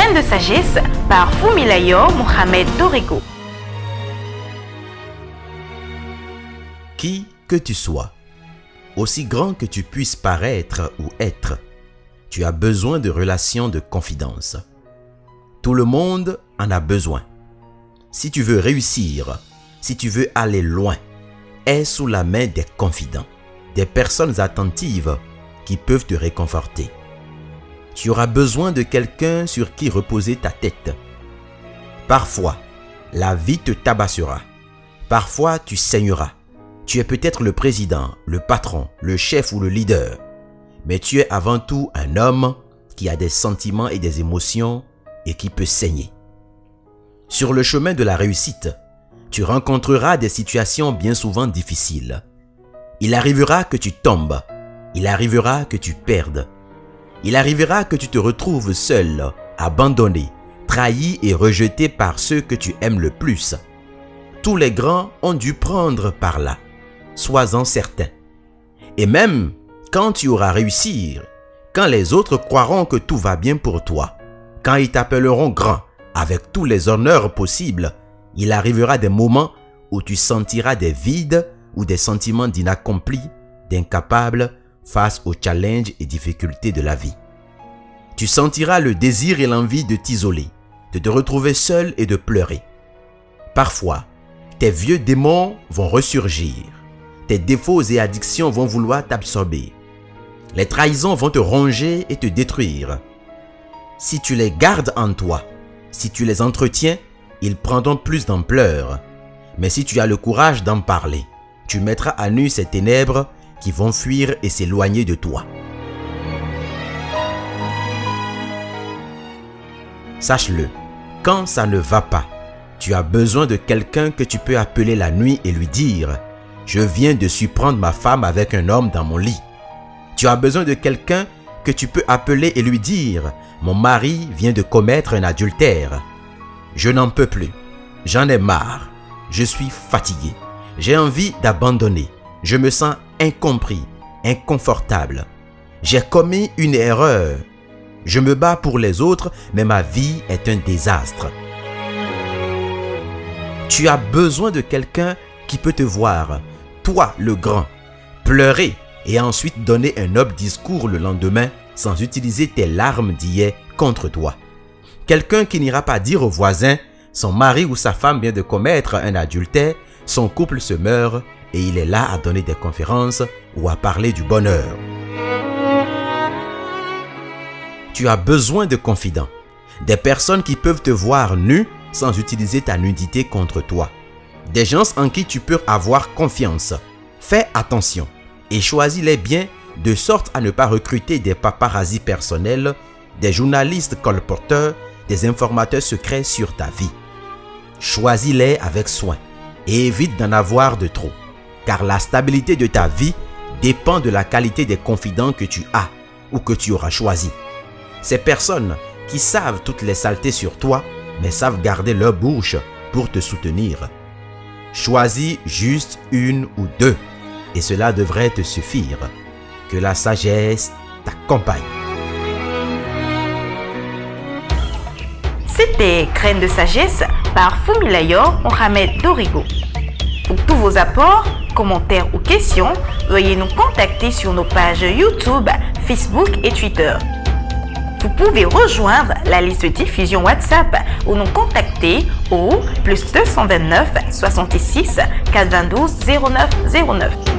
Graines de sagesse par Fumilayo Mohamed Dorigo. Qui que tu sois, aussi grand que tu puisses paraître ou être, tu as besoin de relations de confidence. Tout le monde en a besoin. Si tu veux réussir, si tu veux aller loin, aie sous la main des confidents, des personnes attentives qui peuvent te réconforter. Tu auras besoin de quelqu'un sur qui reposer ta tête. Parfois, la vie te tabassera. Parfois, tu saigneras. Tu es peut-être le président, le patron, le chef ou le leader. Mais tu es avant tout un homme qui a des sentiments et des émotions et qui peut saigner. Sur le chemin de la réussite, tu rencontreras des situations bien souvent difficiles. Il arrivera que tu tombes. Il arrivera que tu perdes. Il arrivera que tu te retrouves seul, abandonné, trahi et rejeté par ceux que tu aimes le plus. Tous les grands ont dû prendre par là. Sois-en certain. Et même quand tu auras réussi, quand les autres croiront que tout va bien pour toi, quand ils t'appelleront grand, avec tous les honneurs possibles, il arrivera des moments où tu sentiras des vides ou des sentiments d'inaccompli, d'incapable face aux challenges et difficultés de la vie. Tu sentiras le désir et l'envie de t'isoler, de te retrouver seul et de pleurer. Parfois, tes vieux démons vont ressurgir. Tes défauts et addictions vont vouloir t'absorber. Les trahisons vont te ronger et te détruire. Si tu les gardes en toi, si tu les entretiens, ils prendront plus d'ampleur. Mais si tu as le courage d'en parler, tu mettras à nu ces ténèbres qui vont fuir et s'éloigner de toi. Sache-le, quand ça ne va pas, tu as besoin de quelqu'un que tu peux appeler la nuit et lui dire « Je viens de surprendre ma femme avec un homme dans mon lit ». Tu as besoin de quelqu'un que tu peux appeler et lui dire « Mon mari vient de commettre un adultère. Je n'en peux plus. J'en ai marre. Je suis fatigué. J'ai envie d'abandonner. Je me sens incompris, inconfortable. J'ai commis une erreur. Je me bats pour les autres, mais ma vie est un désastre. » Tu as besoin de quelqu'un qui peut te voir, toi le grand, pleurer et ensuite donner un noble discours le lendemain sans utiliser tes larmes d'hier contre toi. Quelqu'un qui n'ira pas dire aux voisins « Son mari ou sa femme vient de commettre un adultère, son couple se meurt et il est là à donner des conférences ou à parler du bonheur. » Tu as besoin de confidents, des personnes qui peuvent te voir nu sans utiliser ta nudité contre toi. Des gens en qui tu peux avoir confiance. Fais attention et choisis-les bien de sorte à ne pas recruter des paparazzis personnels, des journalistes colporteurs, des informateurs secrets sur ta vie. Choisis-les avec soin et évite d'en avoir de trop, car la stabilité de ta vie dépend de la qualité des confidents que tu as ou que tu auras choisis. Ces personnes qui savent toutes les saletés sur toi, mais savent garder leur bouche pour te soutenir. Choisis juste une ou deux, et cela devrait te suffire. Que la sagesse t'accompagne. C'était Graines de sagesse par Fumilayo Mohamed Dorigo. Pour tous vos apports, commentaires ou questions, veuillez nous contacter sur nos pages YouTube, Facebook et Twitter. Vous pouvez rejoindre la liste de diffusion WhatsApp ou nous contacter au +229 66 422 09 09.